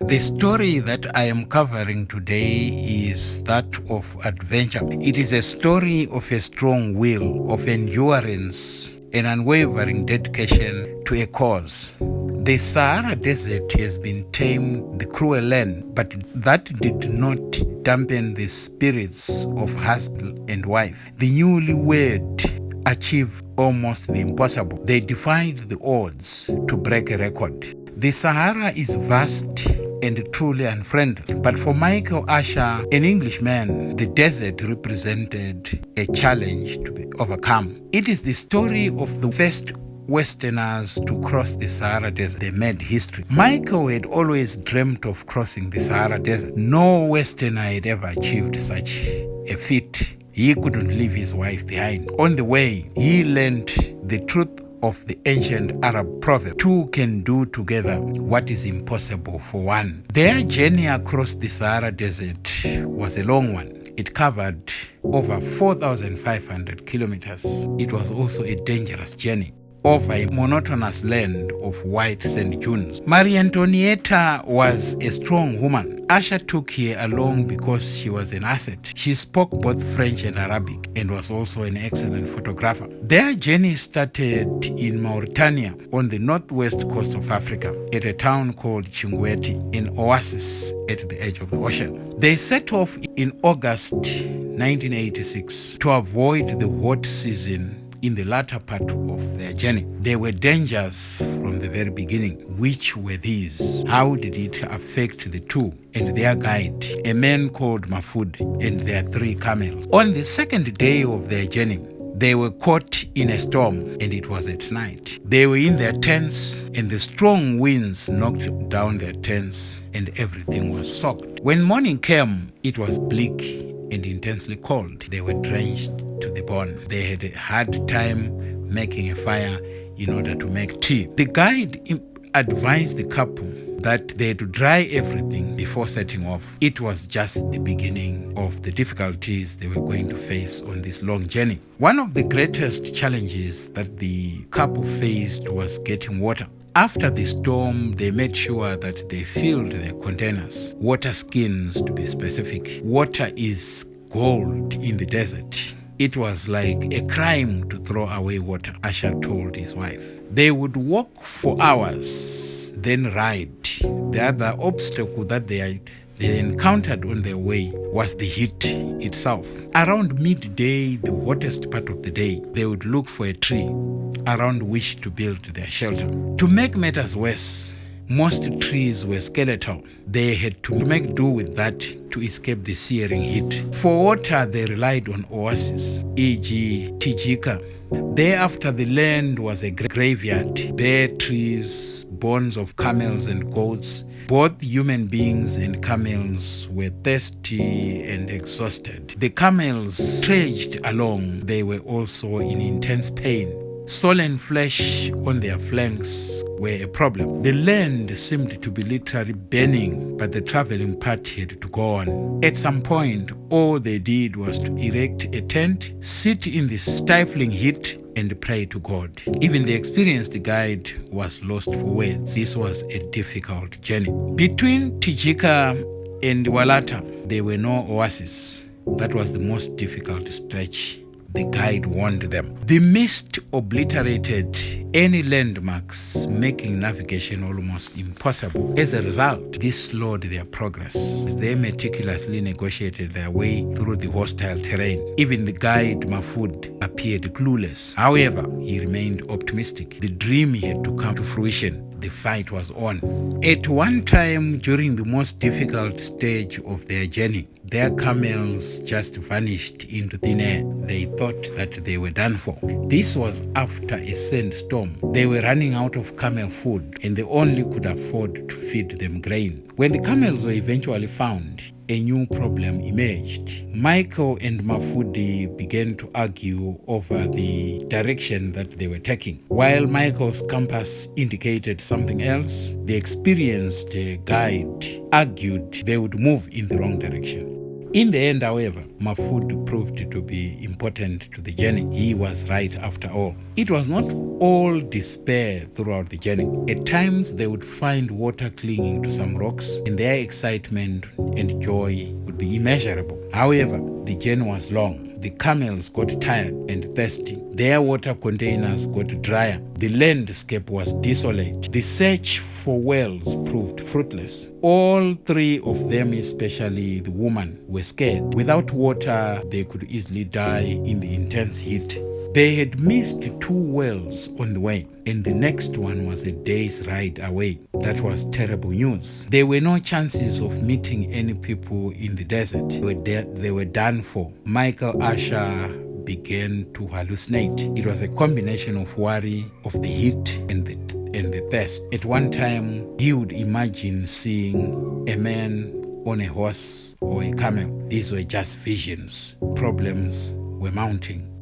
The story that I am covering today is that of adventure. It is a story of a strong will, of endurance, and unwavering dedication to a cause. The Sahara Desert has been tamed the cruel land, but that did not dampen the spirits of husband and wife. The newlywed achieved almost the impossible. They defied the odds to break a record. The Sahara is vast and truly unfriendly, but for Michael Asher, an Englishman, the desert represented a challenge to be overcome. It is the story of the first Westerners to cross the Sahara Desert. They made history. Michael had always dreamt of crossing the Sahara Desert. No Westerner had ever achieved such a feat. He couldn't leave his wife behind. On the way, he learned the truth of the ancient Arab proverb, two can do together what is impossible for one. Their journey across the Sahara Desert was a long one. It covered over 4,500 kilometers. It was also a dangerous journey over a monotonous land of white sand dunes. Mariantonietta was a strong woman. Asher took her along because she was an asset. She spoke both French and Arabic and was also an excellent photographer. Their journey started in Mauritania on the northwest coast of Africa at a town called Chinguetti, an oasis at the edge of the ocean. They set off in August 1986 to avoid the hot season in the latter part of their journey. There were dangers from the very beginning. Which were these? How did it affect the two and their guide, a man called Mahfoud, and their 3 camels? On the second day of their journey, they were caught in a storm, and it was at night. They were in their tents, and the strong winds knocked down their tents, and everything was soaked. When morning came, it was bleak and intensely cold. They were drenched to the bone. They had a hard time making a fire in order to make tea. The guide advised the couple that they had to dry everything before setting off. It was just the beginning of the difficulties they were going to face on this long journey. One of the greatest challenges that the couple faced was getting water. After the storm, they made sure that they filled their containers, water skins to be specific. Water is gold in the desert. It was like a crime to throw away water, Asher told his wife. They would walk for hours, then ride. The other obstacle that they encountered on their way was the heat itself. Around midday, the hottest part of the day, they would look for a tree around which to build their shelter. To make matters worse, most trees were skeletal. They had to make do with that to escape the searing heat. For water, they relied on oases, e.g. Tijika. Thereafter, the land was a graveyard. Bare trees, bones of camels and goats. Both human beings and camels were thirsty and exhausted. The camels trudged along. They were also in intense pain. Swollen flesh on their flanks were a problem. The land seemed to be literally burning, but the traveling party had to go on. At some point, all they did was to erect a tent, sit in the stifling heat, and pray to God. Even the experienced guide was lost for words. This was a difficult journey. Between Tijika and Walata, there were no oases. That was the most difficult stretch. The guide warned them. The mist obliterated any landmarks, making navigation almost impossible. As a result, this slowed their progress as they meticulously negotiated their way through the hostile terrain. Even the guide, Mahfoud, appeared clueless. However, he remained optimistic. The dream had to come to fruition. The fight was on. At one time, during the most difficult stage of their journey, their camels just vanished into thin air. They thought that they were done for. This was after a sandstorm. They were running out of camel food and they only could afford to feed them grain. When the camels were eventually found, a new problem emerged. Michael and Mahfoud began to argue over the direction that they were taking. While Michael's compass indicated something else, the experienced guide argued they would move in the wrong direction. In the end, however, Mahfoud proved to be important to the journey. He was right after all. It was not all despair throughout the journey. At times, they would find water clinging to some rocks, and their excitement and joy would be immeasurable. However, the journey was long. The camels got tired and thirsty. Their water containers got drier. The landscape was desolate. The search for wells proved fruitless. All three of them, especially the woman, were scared. Without water, they could easily die in the intense heat. They had missed 2 wells on the way, and the next one was a day's ride away. That was terrible news. There were no chances of meeting any people in the desert. They were done for. Michael Asher began to hallucinate. It was a combination of worry, of the heat, and the thirst. At one time, he would imagine seeing a man on a horse or a camel. These were just visions. Problems were mounting.